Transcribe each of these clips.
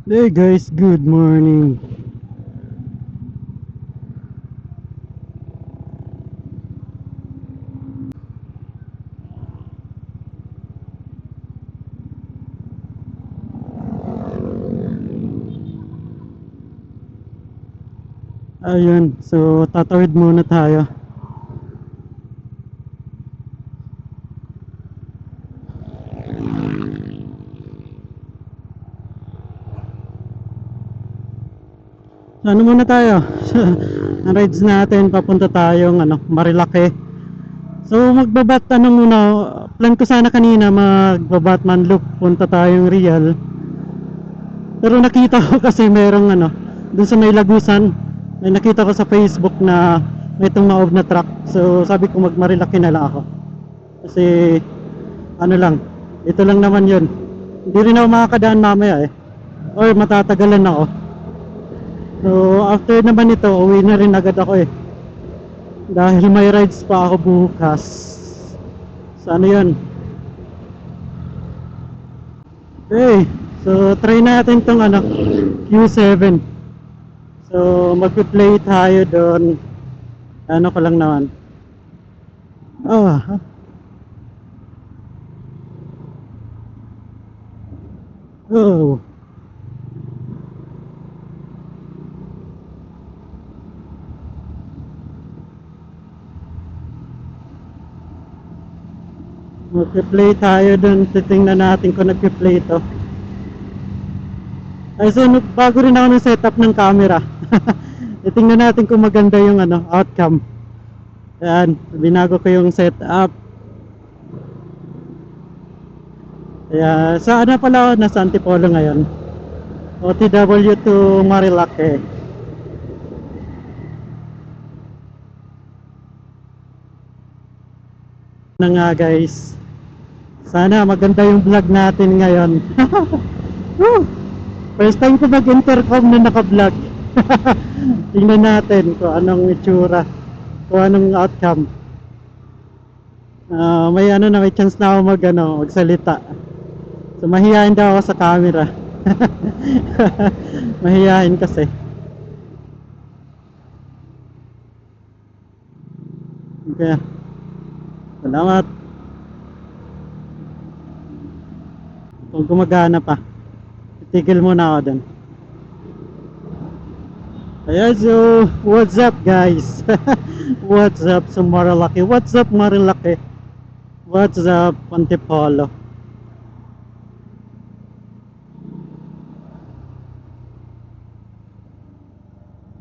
Hey guys, good morning. Ayun, so tatawid muna tayo. So, ano muna tayo? Ang rides natin, papunta tayong Marilake. So magbabat muna. Plan ko sana kanina magba-Batman Loop, punta tayong Real. Pero nakita ko kasi merong dun sa may Lagusan, may nakita ko sa Facebook na may tumaob na truck. So sabi ko mag-Marilake na lang ako. Kasi ano lang, ito lang naman yun. Hindi rin ako makakadaan mamaya or matatagalan ako. So after naman ito, uwi na rin agad ako dahil may rides pa ako bukas. So ano yun? Okay, so try natin tong Q7. So magpi-play tayo doon. Ano ko lang naman. Oh, oh. Magpi-play tayo doon. Titingnan natin kung nagpi-play to. Ay, so bago rin ako ng setup ng camera. Titingnan natin kung maganda yung outcome. Ayan, binago ko yung setup. Kaya, saan na pala ako? Nasa Antipolo ngayon. OTW to Marilake. Na nga guys. Sana maganda yung vlog natin ngayon. Woo! First time ko mag-intercom na naka-vlog. Tingnan natin kung anong itsura, kung anong outcome. May may chance na ako magsalita. So mahihain daw ako sa camera. Mahihain kasi. Okay. Salamat. Kung gumagana pa, itigil muna ako dun. Ayan, so what's up guys? What's up sa Marilake? What's up Marilake? What's up Antipolo?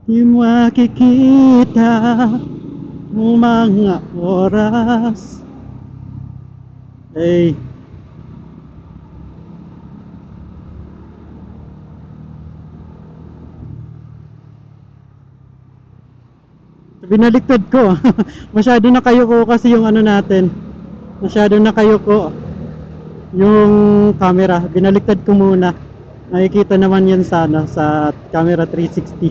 Di makikita ang mga oras. Hey, binaliktad ko. Masyado na kayo ko kasi yung natin. Masyado na kayo ko yung camera. Binaliktad ko muna. Nakikita naman yan sa sa camera 360.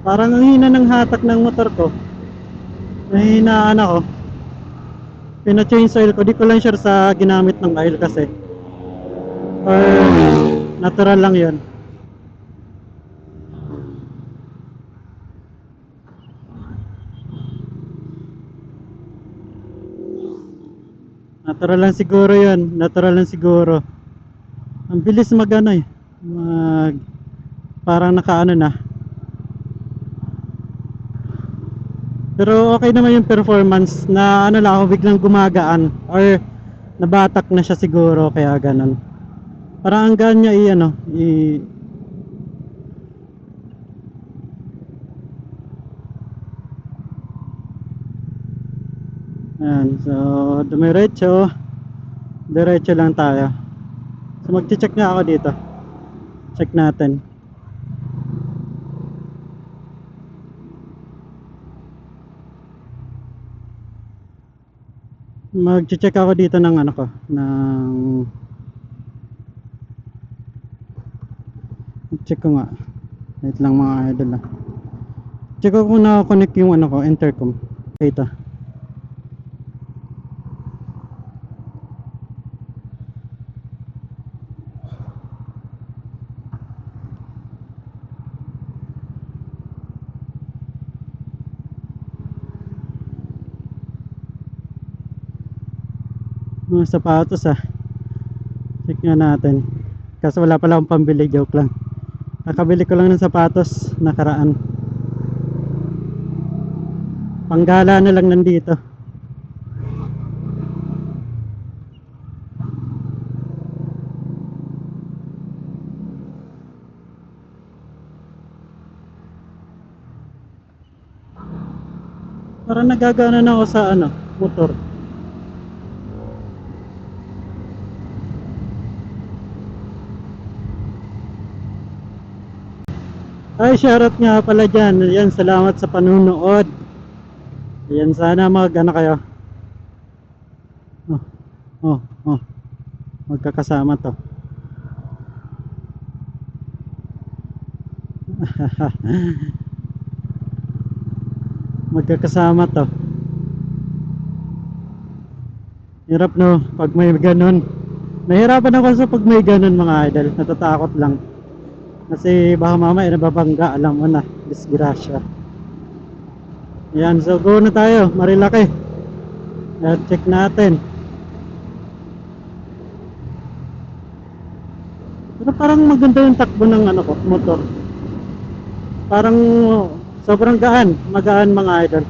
Parang ang hina ng hatak ng motor ko. Nahihinaan ako. Pina-change oil ko. Di ko lang sure sa ginamit ng oil kasi. Or natural lang yon. Natural lang siguro yon. Natural lang siguro. Ang bilis mag parang nakaano na. Pero okay naman yung performance na lang ako biglang gumagaan or nabatak na siya siguro kaya ganun. Parang ang gaan niya ayan, so dumiretso diretso lang tayo. So magche-check nga ako dito. Check natin. Magche-check ako dito ng ng check ko nga. Wait lang mga idol check ko kung na-connect yung ko, intercom. Ito. Mga sapatos ah. Check nga natin. Kaso wala pala akong pambili, joke lang. Nakabili ko lang ng sapatos nakaraan. Panggala na lang nandito. Parang nagagana na ako sa ano, motor. Ay, shoutout nga pala dyan. Yan, salamat sa panunood. Yan, sana mag ano kayo. Oh, oh, oh. Magkakasama to. Magkakasama to. Hirap no, pag may ganun. Nahirapan ako sa pag may ganun mga idol. Natatakot lang. Kasi baka mamaya nababangga, alam mo na, disgrasya. Yan, so go na tayo, Marilaki. At check natin. Pero parang maganda yung takbo ng ano ko, motor. Parang sobrang gaan, magaan mga idol.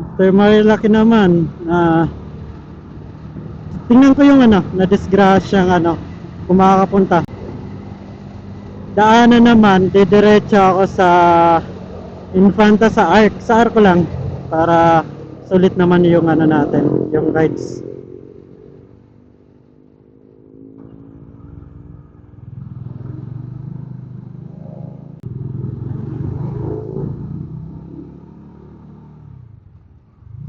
After Marilaki naman, tingnan ko yung ano, na disgrasyang ano, kung makakapunta. Daanan naman, didiretso ako sa Infanta sa Arc. Sa Arc ko lang para sulit naman yung ano natin, yung rides.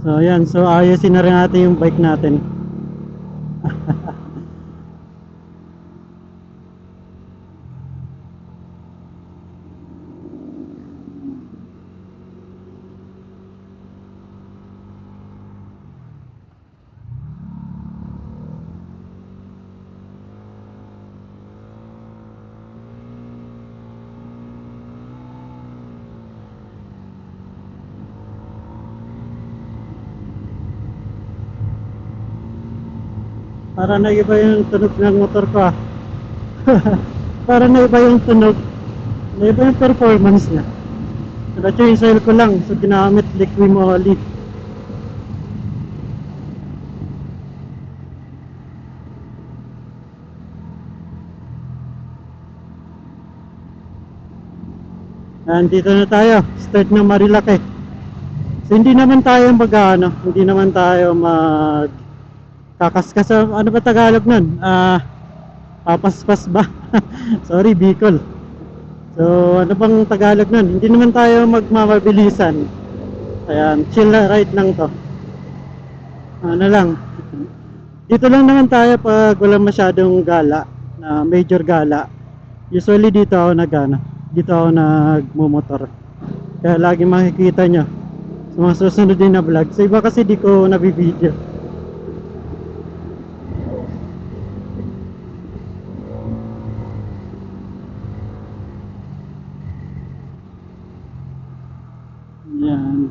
So ayan, so ayusin na rin natin yung bike natin. Para naiba yung tunog ng motor ko ah. Para naiba yung tunog, naiba yung performance niya. Na-chainsail ko lang, so ginamit liquid moly. Nandito na tayo, start ng Marilaki. So hindi naman tayo mag-ano, hindi naman tayo mag kakaskas, ano ba Tagalog nun? Papaspas ba? Sorry, Bicol. So ano bang Tagalog nun? Hindi naman tayo magmamabilisan. Ayan, chill na ride lang to. Ano lang. Dito lang naman tayo pag walang masyadong gala, na major gala. Usually dito ako nagana. Dito ako nagmumotor. Kaya lagi makikita nyo sa mga susunod din na vlog. Sa iba kasi di ko nabibideo. Yan.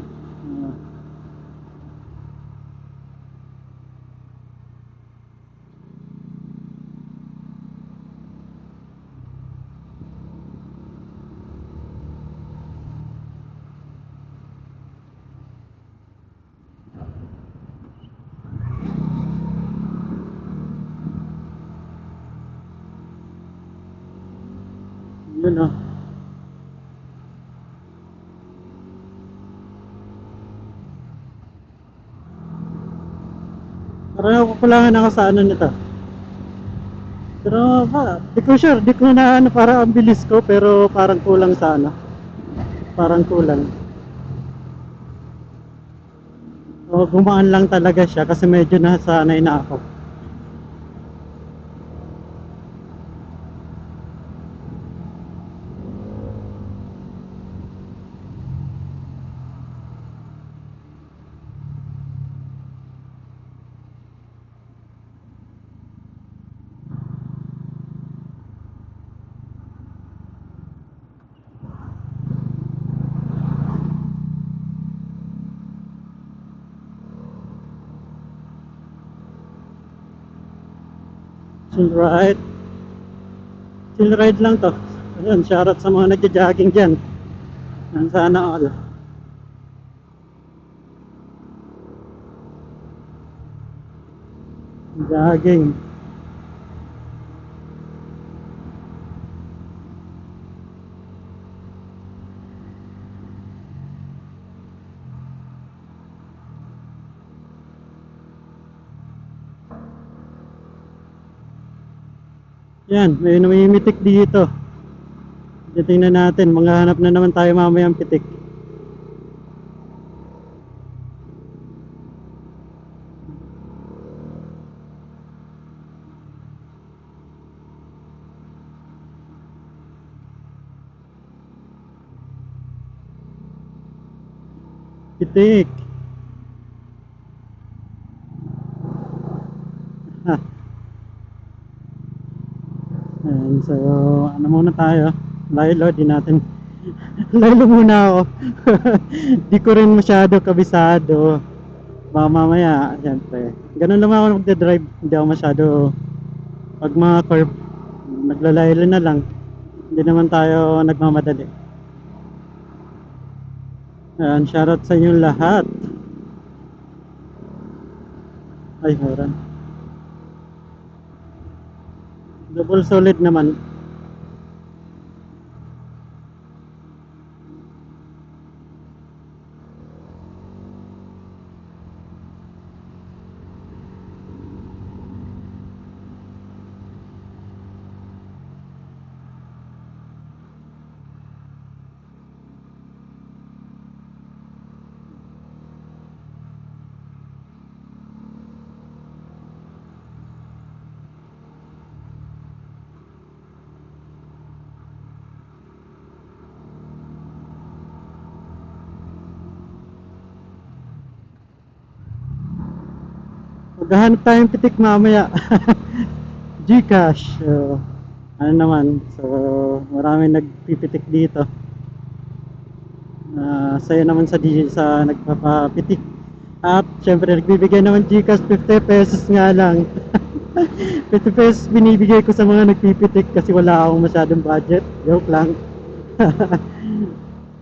Yun o. Parang kukulangan ako sa ano nito. Pero di ko sure, di ko na ano, para ang bilis ko pero parang kulang sa ano. Parang kulang. O gumaan lang talaga siya kasi medyo nasanay na ako. Chill ride. Chill ride lang to. Ayun, shoutout sa mga nagja-jogging dyan. Yan, sana all. Jogging. Yan, may namimitik dito. Tingnan natin, manghahanap na naman tayo mamayang pitik. Pitik. Ha. Ayan, so ano muna tayo. Lilo, di natin. Lilo muna ako. Di ko rin masyado kabisado. Baka mamaya, siyempre. Ganun lang ako magdadrive. Hindi ako masyado, pag mga curve, naglalaylo na lang. Hindi naman tayo nagmamadali. Ayan, shoutout sa inyong lahat. Ay, horan. Double solid naman. Maghahanap tayong pitik mamaya. Gcash. So, ano naman. So, maraming nagpipitik dito. Saya naman sa nagpapapitik. At syempre nagbibigay naman Gcash 50 pesos nga lang. 50 pesos binibigay ko sa mga nagpipitik kasi wala akong masyadong budget. Joke lang.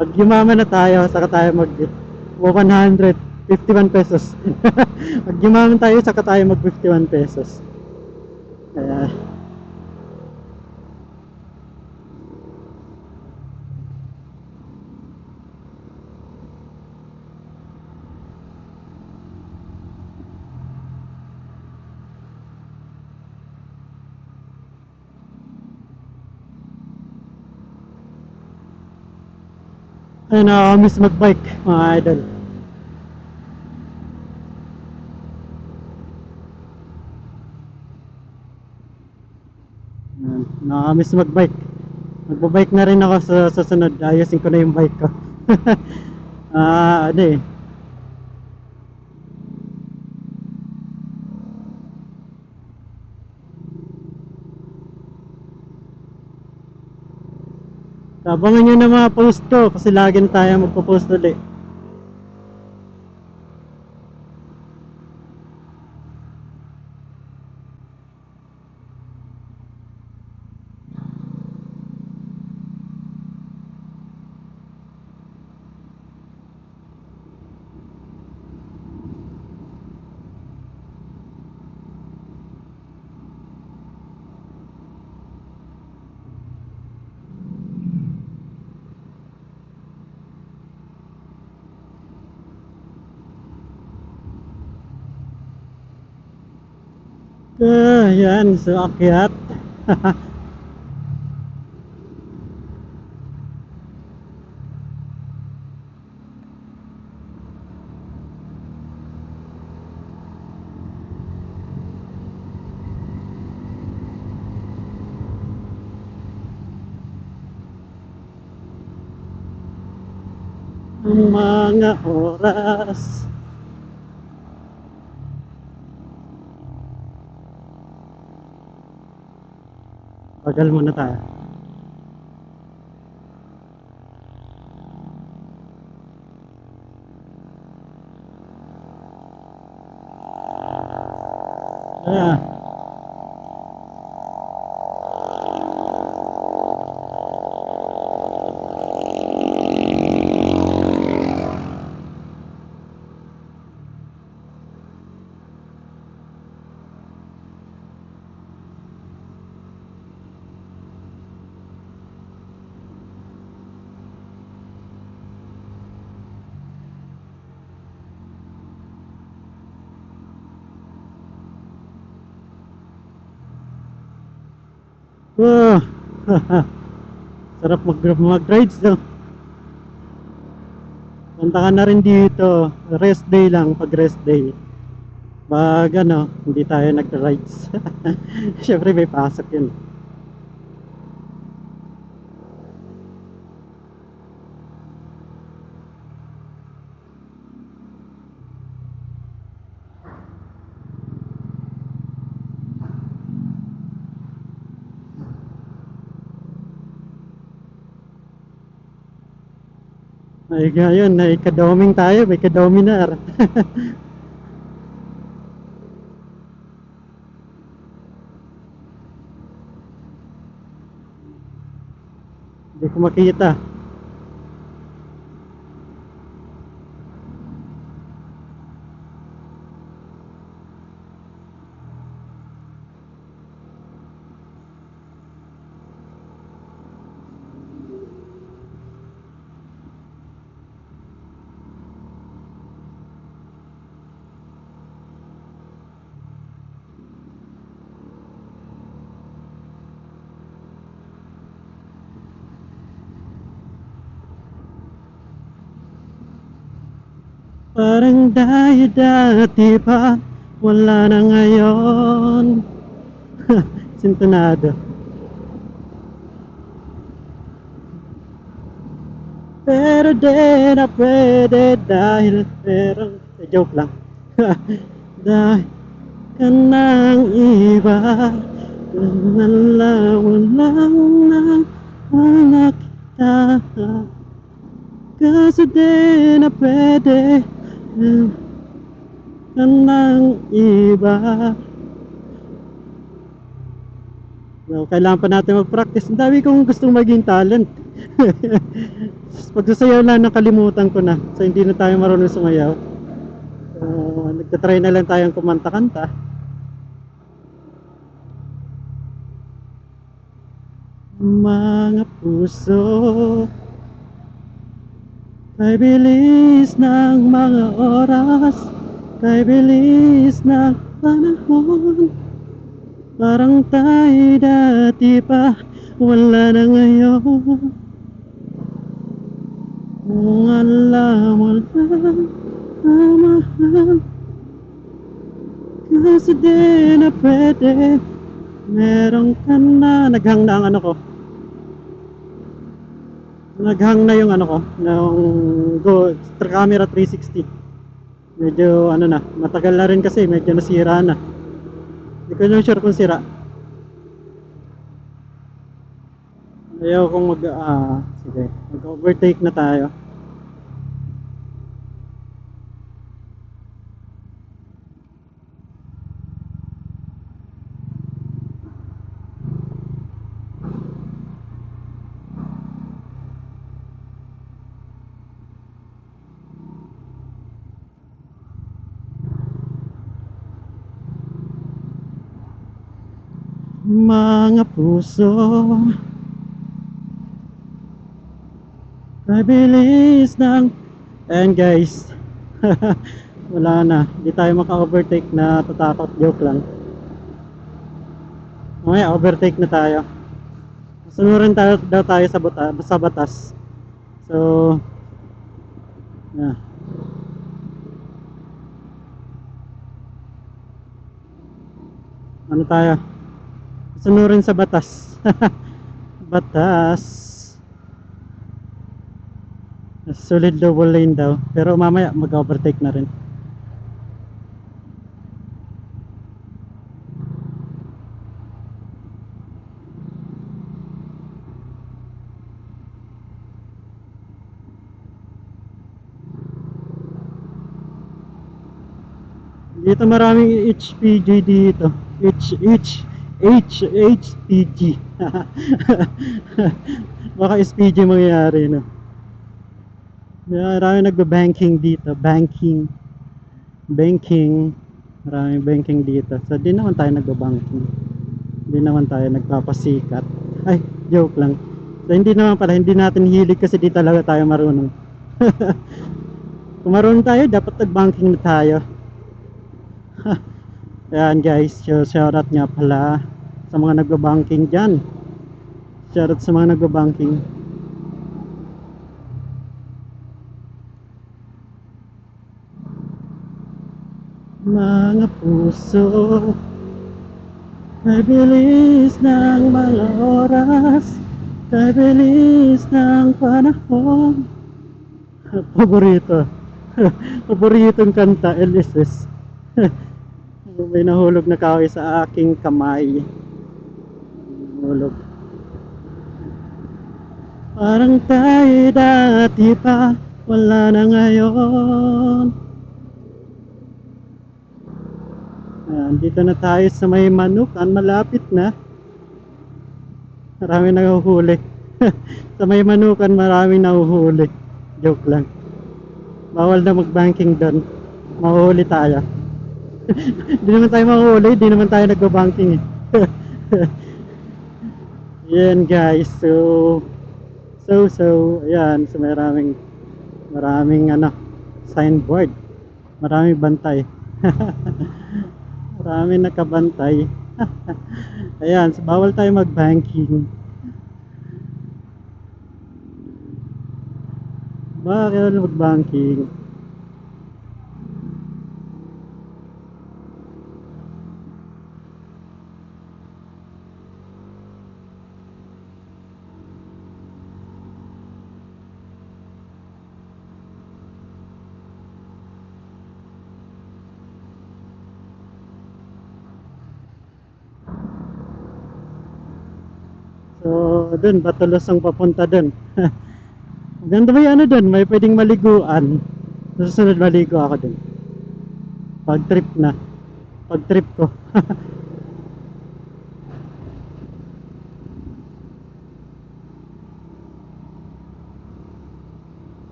Pag yumaman na tayo, saka tayo mag 151 pesos. Pag yumaman tayo, saka tayo mag 51 pesos. Kaya ay nakakamiss magbike mga idol. Nakakamiss magbike. Magbabike na rin ako sa susunod. Ayusin ko na yung bike ko. Ano eh. Abangan nyo na mga post ko kasi lagi na tayo magpo-post ulit. Yan, so akyat. Ang mga oras. Bagal muna tayo. Ah, Oh, sarap mag-rides no. Punta ka na rin dito. Rest day lang pag rest day. Pag ano, hindi tayo nag-rides. Siyempre may pasok yun. Ay ngayon, ay kadoming tayo, may kadominar. Hindi ko makita. Parang dahil dati pa, wala na ngayon. Sintonado. Pero di na pwede dahil merong joke lang. Dahil ka ng iba, nalaman lang na wala kita. Kasi di na pwede ka ng iba. So, kailangan pa natin mag-practice. Ang dami kong gustong maging talent. Pagsasayaw lang nakalimutan ko na. So hindi na tayo marunong sumayaw. So nagtatry na lang tayong kumanta-kanta. Mga puso, kay bilis ng mga oras, kay bilis ng panahon. Parang tayo dati pa, wala na ngayon. Kung alam mo lang ang mahal, kasi di na pwede, meron ka na. Naghang na ang ano ko. Naghang na yung ano ko, yung Go Camera 360. Medyo ano na, matagal na rin kasi, medyo nasira na. Hindi ko na sure kung sira. Ayaw kong sige, mag-overtake na tayo. Mga puso, kay bilis ng... And guys, wala na, hindi tayo maka-overtake na tatakot, joke lang. Mamaya overtake na tayo. Sunurin daw tayo sa batas. So yeah. Ano tayo? Sunurin sa batas. Batas. Solid double lane daw. Pero mamaya mag-overtake na rin. Dito maraming HPG dito. HPG. Baka SPG mangyayari, no? Maraming nagbe-banking dito. Banking. Maraming banking dito. So di naman tayo nagbe-banking. Hindi naman tayo nagpapasikat. Ay, joke lang. So hindi naman pala, hindi natin hilig kasi di talaga tayo marunong. Kung marunong tayo, dapat nag-banking na tayo. Ayan guys, shoutout nga pala sa mga nagbabanking dyan. Shoutout sa mga nagbabanking. Mga puso, kay bilis ng mga oras, kay bilis ng panahon. Paborito. Paboritong kanta, LSS. May nahulog na kahoy sa aking kamay. Nahulog. Parang tayo dati pa, wala na ngayon. Ayan, dito na tayo sa may Manukan, malapit na. Marami nahuhuli. Sa may Manukan, maraming nahuhuli. Joke lang. Bawal na mag-banking doon. Mahuhuli tayo. Hindi naman tayo mahuhuli, hindi naman tayo nag-banking eh. Yan guys, ayan, so maraming ano, signboard. Maraming bantay. Maraming nakabantay. Ayan, so bawal tayo mag-banking. Bakit mag-banking? So, dun, Batulos ang papunta dun. Ganda ba yung ano dun? May pwedeng maliguan. Susunod maligo ako dun. Pag trip na. Pag trip ko.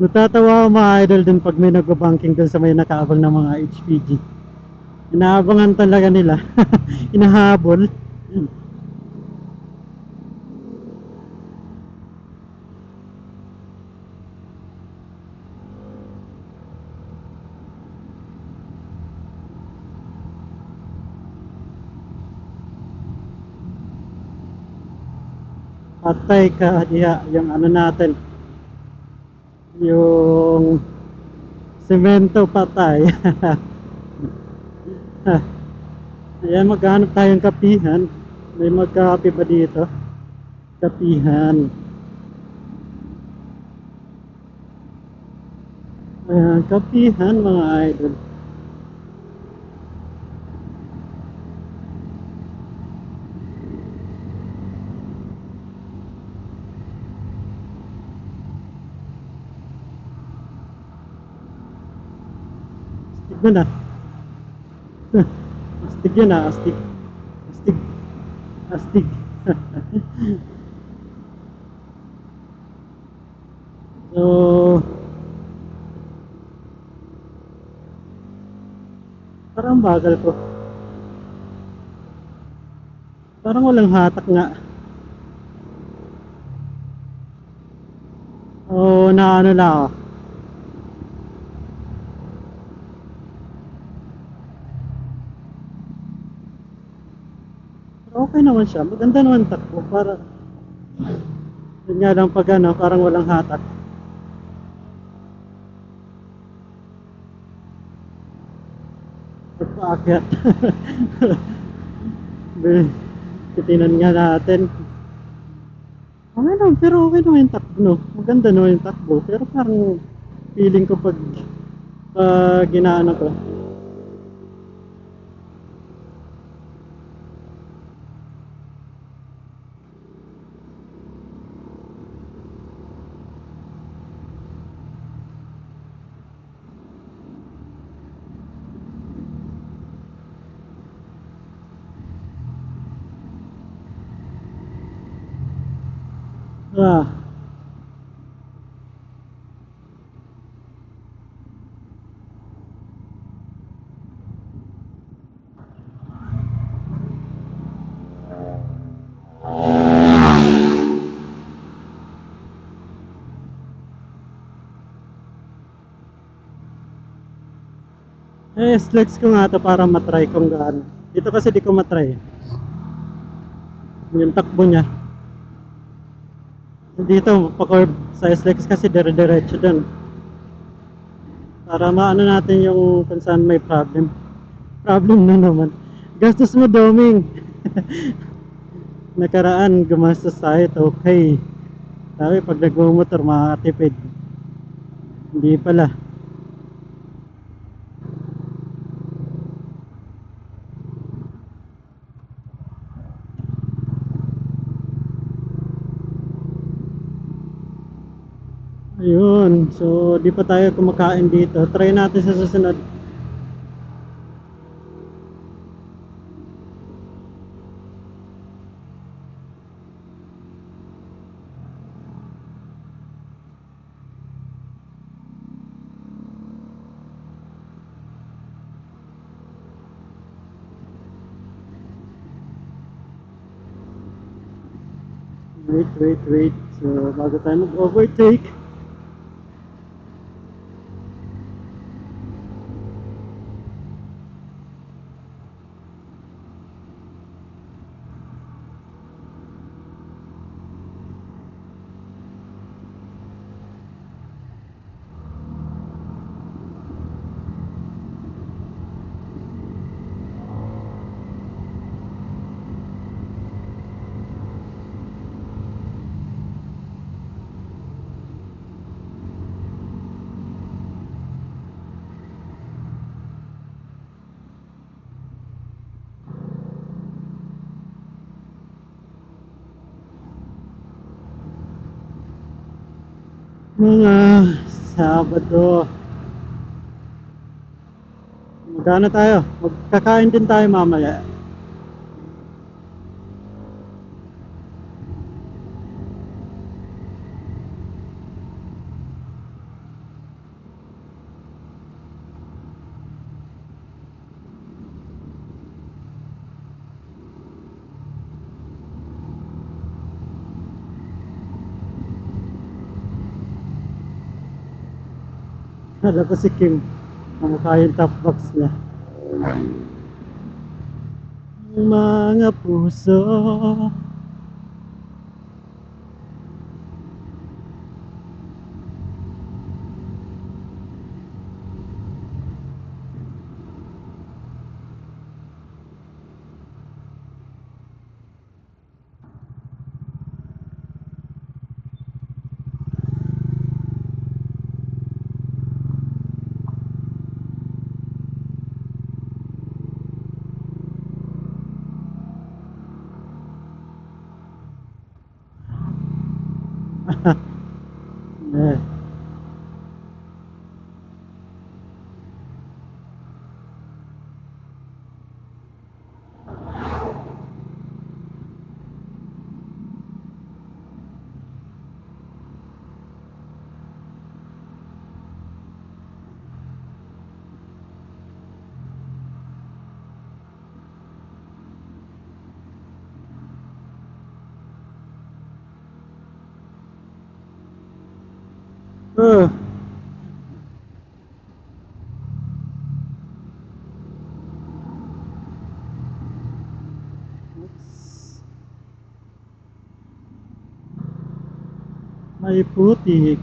Natatawa ako mga idol dun pag may nagbabanking dun sa may nakaabang ng mga HPG. Inaabangan talaga nila. Inahabol. Patay ka diha yung ano natin. Yung semento patay. Ayan, maghanap tayong kapihan. May magkakape ba dito? Kapihan. Ayan, kapihan mga idol. Astig mo na. Astig yun ah, astig. Astig. Astig. So, parang bagal ko. Parang walang hatak nga. O, na ano lang ako. Pero okay naman siya. Maganda naman takbo. Para, yun nga lang pag ano, parang walang hatak. Pagpaakyat. Titinan nga natin. Okay lang, pero okay naman yung takbo, no? Maganda naman yung takbo. Pero parang feeling ko pag ginaano ko. Ah, Flex ko nga to para matry kung gaano. Dito kasi di ko matry. Yung takbo niya. Dito, pa-curve sa SLEX kasi dire-diretso dun. Para maano natin yung kung saan may problem. Problem na naman. Gastos mo, Doming. Nakaraan, gumastos tayo. Okay. Sabi, pag nagmumotor, makakatipid. Hindi pala. Ayun. So, di pa tayo kumakain dito. Try natin sa susunod. Wait. So, bago tayo mag-overtake. Mga Sabado. Magkano tayo? Magkakain din tayo mamaya. Kala ko si Kim. Namukha yung top box niya. Mga puso. Eh. Oh. May putik.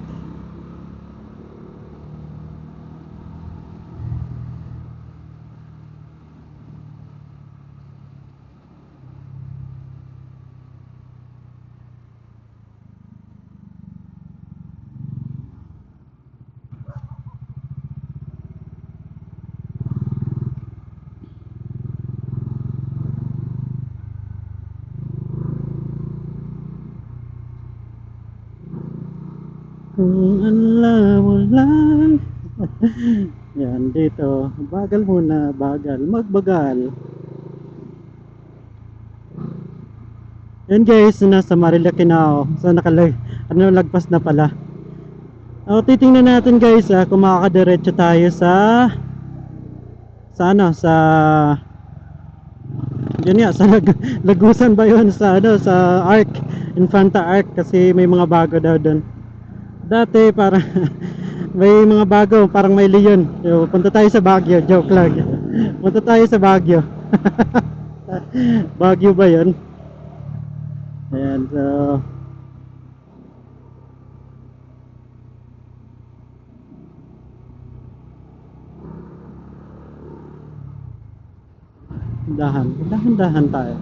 Kung alam mo lang. Yan, dito. Bagal muna, bagal. Magbagal. Yan guys, nasa Marilaki na ako. So, lagpas na pala. Titingnan natin guys, kung makakadiretso tayo sa ano, yun nga, sa Lagusan ba yun? Sa ano, sa Arc. Infanta Arc, kasi may mga bago daw doon. Dati para May mga bago, parang may leon. So, punta tayo sa Baguio, joke lang. Punta tayo sa Baguio. Baguio ba yun? Ayan, so dahan tayo.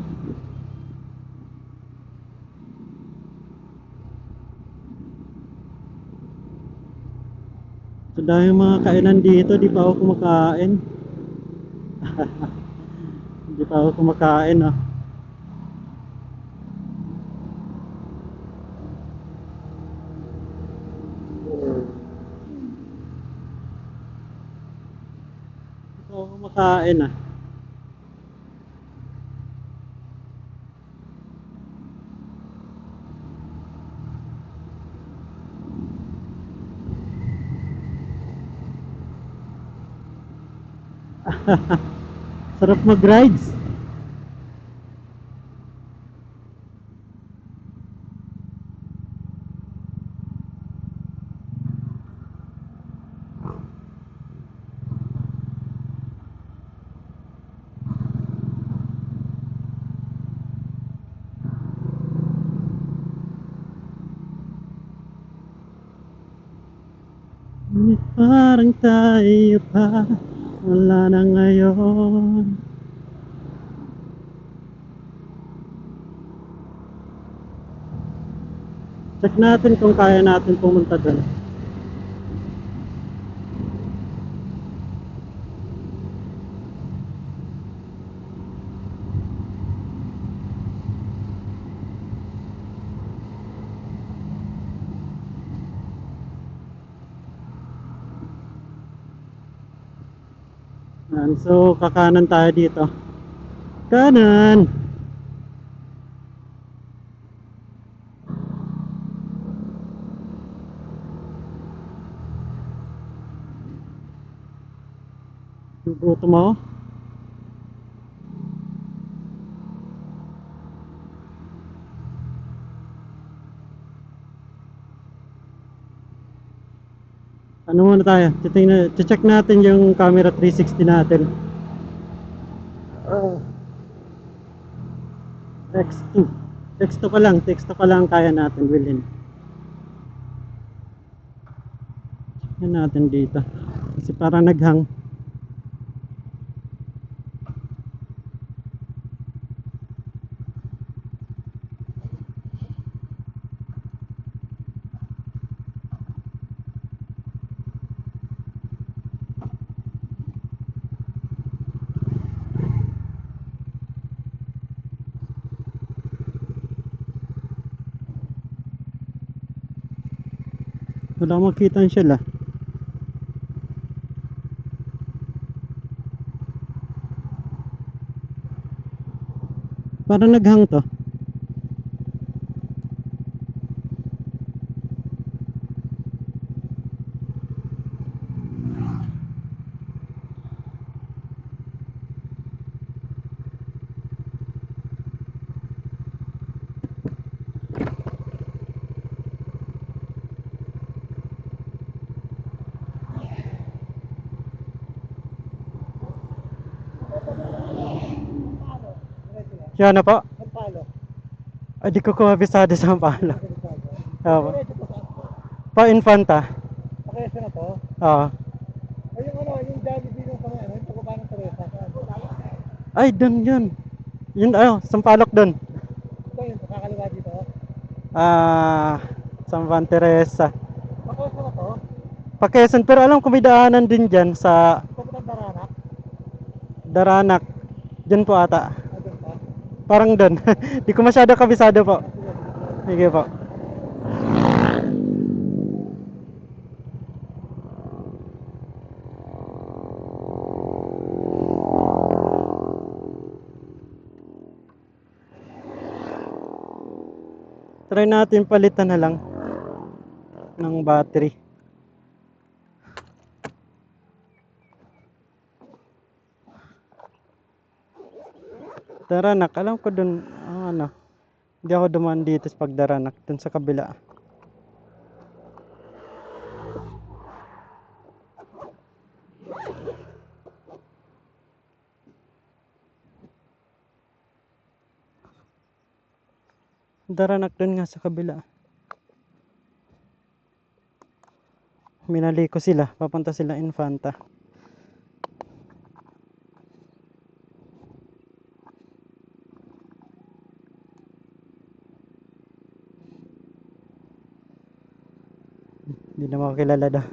So dahil mga kainan dito, di pa ako kumakain. Di pa ako kumakain, oh. Di pa ako kumakain, ah. Sarap mag-rides. Parang tayo pa, wala na ngayon. Check natin kung kaya natin pumunta doon. Yan, so kakanan tayo dito. Kanan! Gutom ako. Ano muna tayo? Check natin yung camera 360 natin. X2. X2 pa lang. X2 pa lang kaya natin bilhin. Check natin dito. Kasi parang naghang. Wala akong makita ang shell, ah. Parang naghang to. Siya na po? Ay, di ko kumabisado sa palo. Oo. Pa Infanta. Pakesa na to? Oo. Ay, yung ano, yung Jollibee nung pang ano, yung pagkaba ng Teresa. Ay, dun yun. Yun, Sampalok dun. Ito yung kakaliwa dito. San Juan Teresa. Pakesa na to? Pa Quezon, pero alam ko may daanan din dyan sa Kapitan Daranak. Daranak. Dyan po ata. Doon pa. Parang dun. Di ko masyado kabisado po. Sige po. Try natin palitan na lang ng battery. Daranak, alam ko dun, ano, hindi ako dumaan dito sa Pagdaranak, dun sa kabila. Daranak dun nga sa kabila. Minaliko sila, papunta sila Infanta. Hindi na makakilala daw.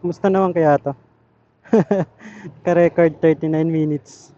Kumusta naman kaya to? Ka-record 39 minutes.